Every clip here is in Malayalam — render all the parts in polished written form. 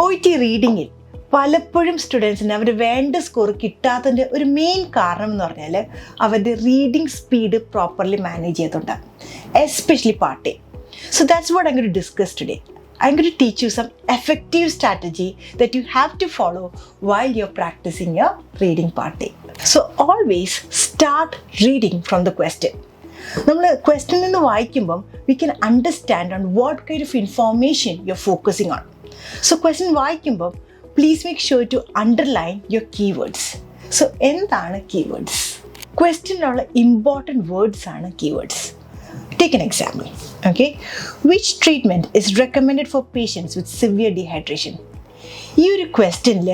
OET റീഡിങ്ങിൽ പലപ്പോഴും സ്റ്റുഡൻസിന് അവർ വേണ്ട സ്കോർ കിട്ടാത്തതിൻ്റെ ഒരു മെയിൻ കാരണം എന്ന് പറഞ്ഞാൽ അവരുടെ റീഡിംഗ് സ്പീഡ് പ്രോപ്പർലി മാനേജ് ചെയ്തുകൊണ്ട്, especially part A. So that's what I'm going to discuss today. I'm going to teach you some effective strategy that you have to follow while you're practicing your reading part A. So always start reading from the question. നമ്മൾ ക്വസ്റ്റ്യനിൽ നിന്ന് വായിക്കുമ്പം we can understand on what kind of information you're focusing on. So question വായിക്കുമ്പം please make sure to underline your keywords. So എന്താണ് keywords? ക്വസ്റ്റ്യനിലുള്ള ഇമ്പോർട്ടൻറ്റ് വേർഡ്സ് ആണ് keywords. Take an example. Okay, which treatment is recommended for patients with severe dehydration? ഈ ഒരു ക്വസ്റ്റ്യനിൽ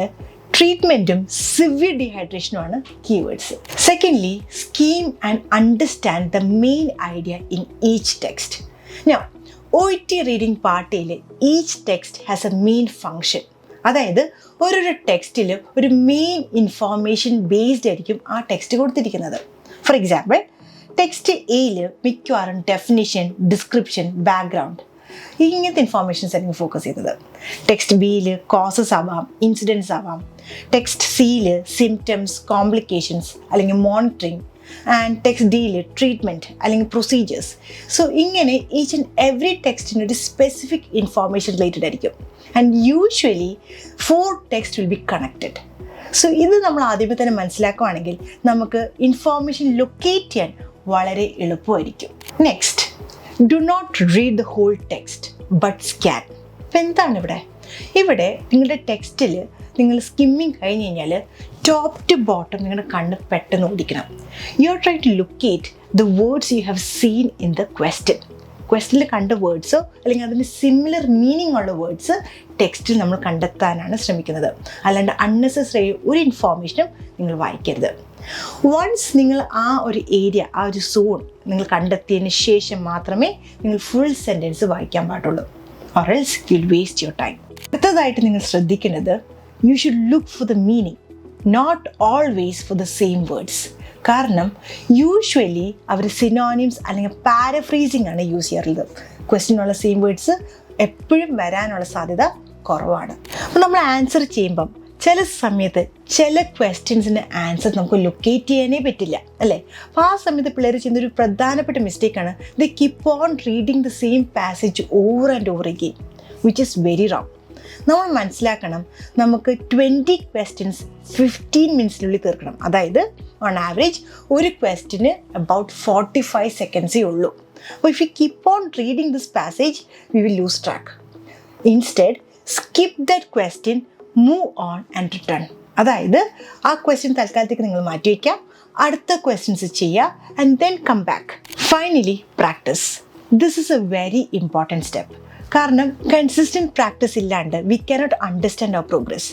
ട്രീറ്റ്മെൻറ്റും സിവിയർ ഡീഹൈഡ്രേഷനും ആണ് keywords. Secondly, skim and understand the main idea in each text. Now, OET reading പാർട്ടിൽ each text has a main function. അതായത് ഓരോരോ ടെക്സ്റ്റിൽ ഒരു മെയിൻ ഇൻഫോർമേഷൻ ബേസ്ഡ് ആയിരിക്കും ആ ടെക്സ്റ്റ് കൊടുത്തിരിക്കുന്നത്. ഫോർ എക്സാമ്പിൾ, ടെക്സ്റ്റ് എയിൽ മിക്കവാറും ഡെഫിനിഷൻ, ഡിസ്ക്രിപ്ഷൻ, ബാക്ക്ഗ്രൗണ്ട് ഇങ്ങനത്തെ ഇൻഫോർമേഷൻസ് ആയിരിക്കും ഫോക്കസ് ചെയ്യുന്നത്. ടെക്സ്റ്റ് ബിയിൽ കോസസ് ആവാം, ഇൻസിഡൻസ് ആവാം. ടെക്സ്റ്റ് സിയിൽ സിംറ്റംസ്, കോംപ്ലിക്കേഷൻസ് അല്ലെങ്കിൽ മോണിറ്ററിങ്. ആൻഡ് ടെക്സ്റ്റ് ഡിയിൽ ട്രീറ്റ്മെൻറ്റ് അല്ലെങ്കിൽ പ്രൊസീജിയേഴ്സ്. സോ ഇങ്ങനെ ഈച്ച് ആൻഡ് എവറി ടെക്സ്റ്റിന് ഒരു സ്പെസിഫിക് ഇൻഫോർമേഷൻ റിലേറ്റഡ് ആയിരിക്കും. And usually 4 text will be connected. So ഇത് നമ്മൾ ആദ്യമേ തന്നെ മനസ്സിലാക്കുകയാണെങ്കിൽ നമുക്ക് ഇൻഫോർമേഷൻ ലൊക്കേറ്റ് ചെയ്യാൻ വളരെ എളുപ്പമായിരിക്കും. Next, do not read the whole text but scan. ഇപ്പം എന്താണ് ഇവിടെ നിങ്ങളുടെ ടെക്സ്റ്റിൽ നിങ്ങൾ സ്കിമ്മിങ് കഴിഞ്ഞ് കഴിഞ്ഞാൽ ടോപ്പ് ടു ബോട്ടം നിങ്ങളുടെ കണ്ണ് പെട്ടെന്ന് ഓടിക്കണം. You are try to locate the words you have seen in the ക്വസ്റ്റ്യനിൽ കണ്ട വേർഡ്സോ അല്ലെങ്കിൽ അതിന് സിമിലർ മീനിങ് ഉള്ള വേർഡ്സ് ടെക്സ്റ്റിൽ നമ്മൾ കണ്ടെത്താനാണ് ശ്രമിക്കുന്നത്. അല്ലാണ്ട് അൺനെസസറി ഒരു ഇൻഫോർമേഷനും നിങ്ങൾ വായിക്കരുത്. വൺസ് നിങ്ങൾ ആ ഒരു ഏരിയ, ആ ഒരു സോൺ നിങ്ങൾ കണ്ടെത്തിയതിന് ശേഷം മാത്രമേ നിങ്ങൾ ഫുൾ സെൻറ്റൻസ് വായിക്കാൻ പാടുള്ളൂ. Or else you will waste your time. അടുത്തതായിട്ട് നിങ്ങൾ ശ്രദ്ധിക്കേണ്ടത്, you should look for the meaning, not always for the same words. കാരണം യൂഷ്വലി അവർ സിനോണിംസ് അല്ലെങ്കിൽ പാരഫ്രേസിംഗ് ആണ് യൂസ് ചെയ്യാറുള്ളത്. ക്വസ്റ്റ്യനുള്ള സെയിം വേർഡ്സ് എപ്പോഴും വരാനുള്ള സാധ്യത കുറവാണ്. അപ്പോൾ നമ്മൾ ആൻസർ ചെയ്യുമ്പം ചില സമയത്ത് ചില ക്വസ്റ്റ്യൻസിൻ്റെ ആൻസർ നമുക്ക് ലൊക്കേറ്റ് ചെയ്യാനേ പറ്റില്ല, അല്ലേ? അപ്പോൾ ആ സമയത്ത് പിള്ളേർ ചെയ്യുന്നൊരു പ്രധാനപ്പെട്ട മിസ്റ്റേക്കാണ് they keep on reading the same passage over and over again, which is very wrong. നമ്മൾ മനസ്സിലാക്കണം, നമുക്ക് 20 ക്വസ്റ്റ്യൻസ് 15 മിനിറ്റ്സിനുള്ളിൽ തീർക്കണം. അതായത് ഓൺ ആവറേജ് ഒരു ക്വസ്റ്റ്യന് അബൌട്ട് 45 സെക്കൻഡ്സേ ഉള്ളൂ. അപ്പോൾ if you keep on reading this passage we will lose track. Instead skip that question, move on and return. അതായത് ആ ക്വസ്റ്റ്യൻ തൽക്കാലത്തേക്ക് നിങ്ങൾ മാറ്റി വയ്ക്കാം, അടുത്ത ക്വസ്റ്റ്യൻസ് ചെയ്യുക and then come back. Finally, practice. This is a very important step. കാരണം കൺസിസ്റ്റൻറ്റ് പ്രാക്ടീസ് ഇല്ലാണ്ട് we cannot understand our progress.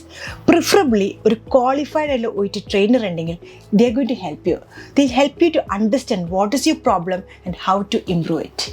Preferably ഒരു ക്വാളിഫൈഡ് ആയിട്ടുള്ള OET ട്രെയിനർ ഉണ്ടെങ്കിൽ they are going to help you. They will help you to understand what is your problem and how to improve it.